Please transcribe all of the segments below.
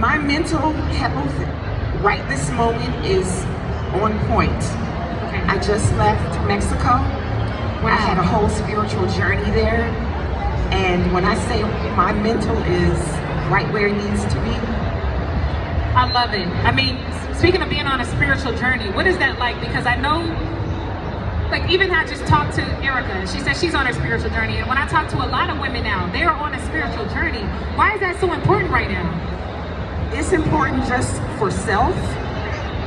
My mental health right this moment is on point. Okay. I just left Mexico. I had a whole spiritual journey there. And when I say my mental is right where it needs to be. I love it. I mean, speaking of being on a spiritual journey, what is that like? Because I know, like, even I just talked to Erica. She said she's on her spiritual journey. And when I talk to a lot of women now, they're on a spiritual journey. Why is that so important right now? It's important just for self.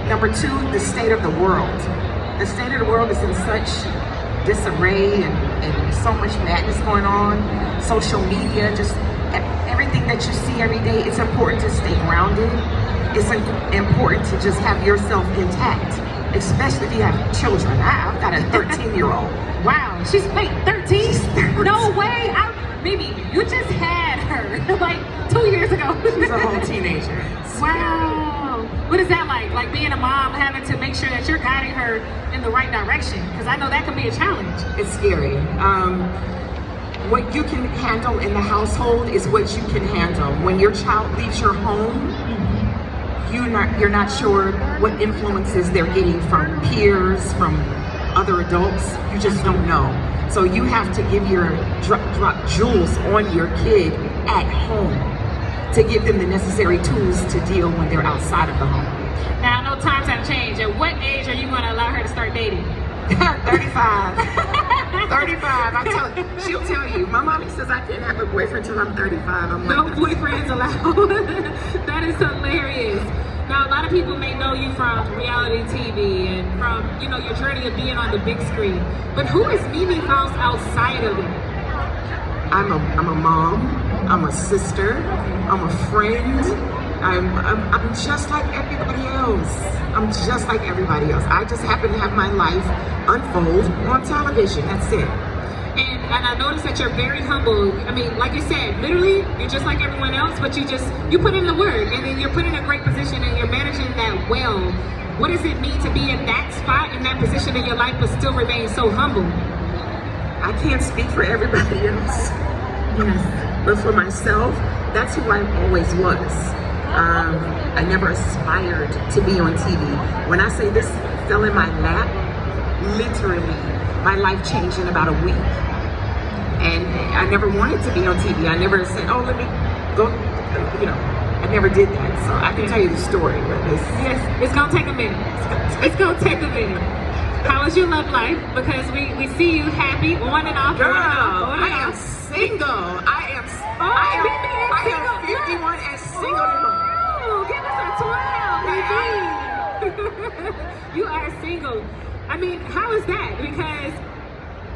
Number two, the state of the world. The state of the world is in such disarray and so much madness going on. Social media, just everything that you see every day. It's important to stay grounded. It's important to just have yourself intact, especially if you have children. I've got a 13-year-old. Wow, she's, wait, 13? No way, Mimi, you just had her like 2 years ago. She's a whole teenager. Wow, what is that like? Like being a mom, having to make sure that you're guiding her in the right direction? Because I know that can be a challenge. It's scary. What you can handle in the household is what you can handle. When your child leaves your home, you're not sure what influences they're getting from peers, from other adults. You just don't know. So you have to give your drop jewels on your kid at home to give them the necessary tools to deal when they're outside of the home. Now I know times have changed. At what age are you going to allow her to start dating? 35. 35. She'll tell you. My mommy says I can't have a boyfriend till I'm 35. I'm like, no boyfriends allowed. That is hilarious. Now, a lot of people may know you from reality TV and from, you know, your journey of being on the big screen. But who is Mimi Faust outside of it? I'm a mom. I'm a sister. I'm a friend. I'm just like everybody else. I'm just like everybody else. I just happen to have my life unfold on television. That's it. And I noticed that you're very humble. I mean, like you said, literally, you're just like everyone else, but you put in the work, and then you're put in a great position, and you're managing that well. What does it mean to be in that spot, in that position in your life, but still remain so humble? I can't speak for everybody else. Yes. But for myself, that's who I always was. I never aspired to be on TV. When I say this fell in my lap, literally, my life changed in about a week. And I never wanted to be on TV. I never said, oh, let me go, you know, I never did that. So I can tell you the story, but it's gonna take a minute. It's gonna take a minute. How is your love life? Because we see you happy on and off. Girl, on and I am off. single. I am 51 and single. Oh, give us a 12, baby. You are single. I mean, how is that? Because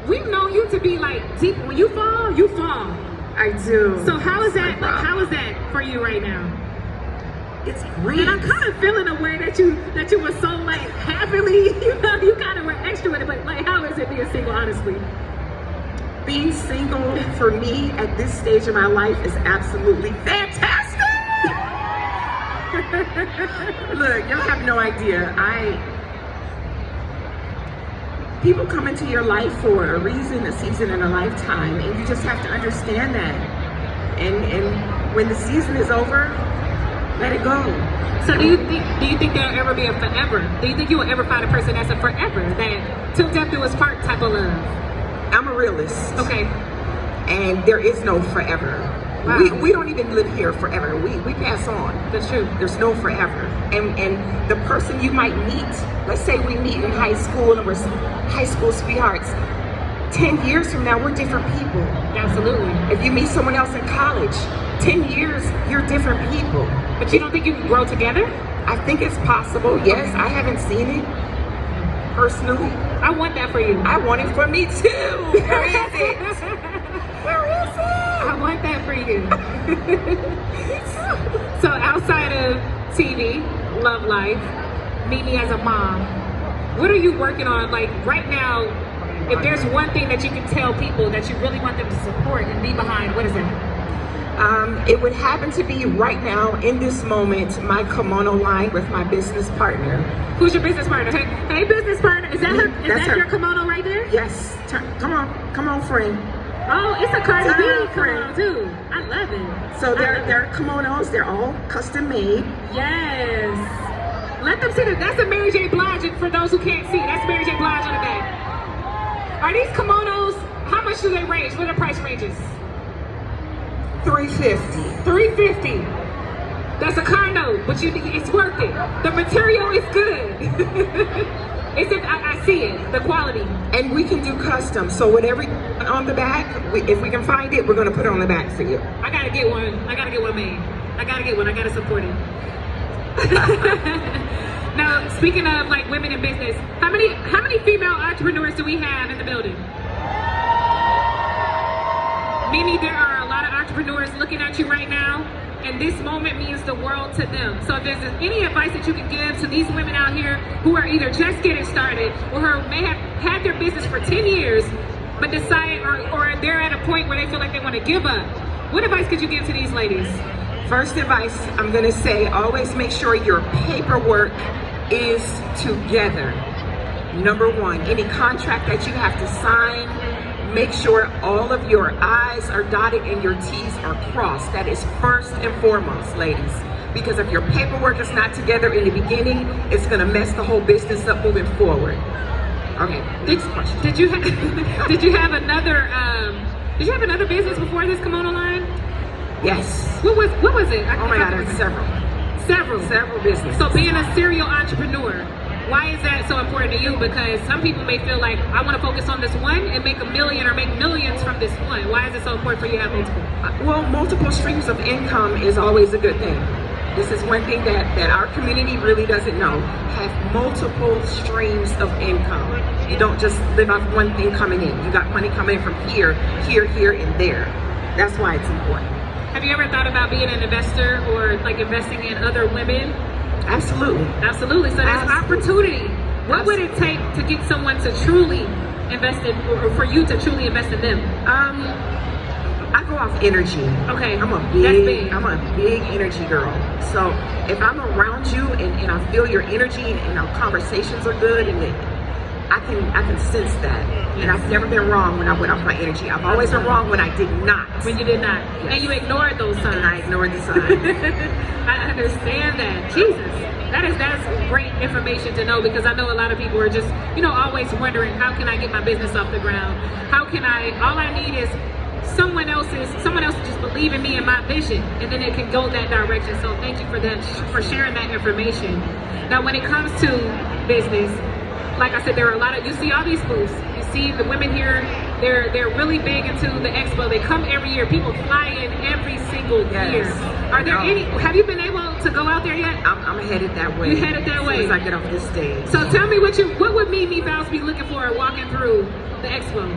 we've known you to be like deep. When you fall, you fall. I do. So how is that? Like, how is that for you right now? It's great. And I'm kind of feeling a way that you were so like happily, you know, you kind of were extra with it. But like, how is it being single, honestly? Being single for me at this stage of my life is absolutely fantastic. Look, y'all have no idea. People come into your life for a reason, a season, and a lifetime, and you just have to understand that. And when the season is over, let it go. So do you think there'll ever be a forever? Do you think you will ever find a person that's a forever, that till death do us part type of love? I'm a realist. Okay. And there is no forever. Wow. We don't even live here forever. We pass on. That's true. There's no forever. And the person you might meet, let's say we meet in high school and we're high school sweethearts. 10 years from now, we're different people. Absolutely. If you meet someone else in college, 10 years, you're different people. But you don't think you can grow together? I think it's possible, yes. I haven't seen it personally. I want that for you. I want it for me too. Where is it? Where is it? I want that for you. So outside of TV, love life, Mimi as a mom, what are you working on? Like right now, if there's one thing that you can tell people that you really want them to support and be behind, what is it? It would happen to be right now, in this moment, my kimono line with my business partner. Who's your business partner? Hey business partner, is that her? Is that her. your kimono right there? Yes. Come on, friend. Oh, it's a Cardi B kimono too. I love it. So they're kimonos. They're all custom made. Yes. Let them see that. That's a Mary J. Blige. And for those who can't see, that's Mary J. Blige on the back. Are these kimonos? How much do they range? What are the price ranges? $350. $350. That's a car note, but it's worth it. The material is good. I see it, the quality. And we can do custom. So whatever on the back, if we can find it, we're gonna put it on the back for you. I gotta get one. I gotta get one made. I gotta get one. I gotta support it. Now, speaking of like women in business, how many female entrepreneurs do we have in the building? Mimi, there are a lot of entrepreneurs looking at you right now, and this moment means the world to them. So if there's any advice that you can give to these women out here who are either just getting started or who may have had their business for 10 years, but decide, or they're at a point where they feel like they want to give up, what advice could you give to these ladies? First advice, I'm gonna say, always make sure your paperwork is together. Number one, any contract that you have to sign, make sure all of your I's are dotted and your T's are crossed. That is first and foremost, ladies. Because if your paperwork is not together in the beginning, it's gonna mess the whole business up moving forward. Okay, next question. Did you have another business before this kimono line? Yes. What was it? Oh my God, there's several businesses. So being a serial entrepreneur, why is that so important to you? Because some people may feel like, I want to focus on this one and make $1 million or make millions from this one. Why is it so important for you to have multiple? Well, multiple streams of income is always a good thing. This is one thing that our community really doesn't know. Have multiple streams of income. You don't just live off one thing coming in. You got money coming in from here, and there. That's why it's important. Have you ever thought about being an investor or like investing in other women? Absolutely. Absolutely. So there's opportunity. What would it take to get someone to truly invest in, or for you to truly invest in them? I go off energy. Okay. I'm a big energy girl. So if I'm around you and I feel your energy and our conversations are good and I can sense that. Yes. And I've never been wrong when I went off my energy. I've always been wrong when I did not. When you did not. Yes. And you ignored those signs. And I ignored the signs. I understand that. Jesus. That's great information to know, because I know a lot of people are just, always wondering, how can I get my business off the ground? All I need is someone else to just believe in me and my vision, and then it can go that direction. So thank you for sharing that information. Now, when it comes to business, like I said, there are a lot of, you see all these booths. You see the women here, they're really big into the expo. They come every year. People fly in every single year. Are there any, have you been able to go out there yet? I'm headed that way. You headed that way? As soon as I get off this stage. So tell me what would Mimi Faust be looking for walking through the expo?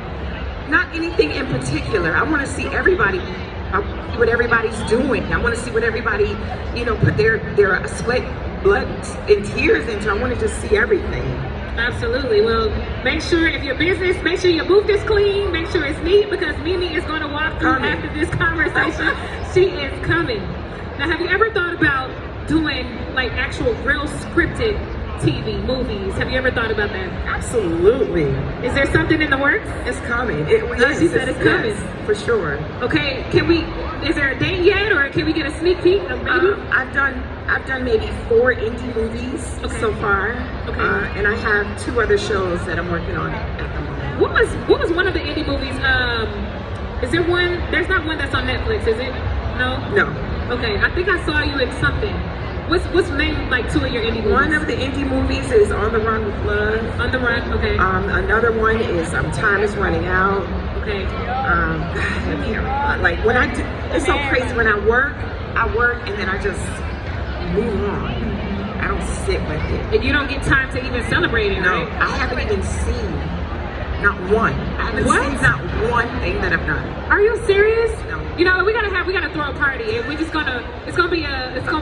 Not anything in particular. I want to see everybody, what everybody's doing. I want to see what everybody, put their sweat, blood, and tears into. I want to just see everything. Absolutely. Well, make sure if your business, make sure your booth is clean, make sure it's neat, because Mimi is going to walk through after this conversation. She is coming. Now, have you ever thought about doing like actual real scripted TV, movies? Have you ever thought about that? Absolutely. Is there something in the works? It's coming. She said it's coming. Yes, for sure. Okay, is there a date yet, or can we get a sneak peek of maybe? I've done maybe 4 indie movies so far. Okay. And I have 2 other shows that I'm working on at the moment. What was one of the indie movies? Is there one? There's not one that's on Netflix, is it? No? No. Okay, I think I saw you in something. What's named like 2 of your indie movies? One of the indie movies is On the Run with Love. On the Run, okay. Another one is Time is Running Out. Okay. Like when I do, it's so crazy. When I work and then I just move on. I don't sit with it. And you don't get time to even celebrate it, no, right? I haven't even seen not one. I haven't seen not one thing that I've done. Are you serious? No. We gotta throw a party, and it's gonna be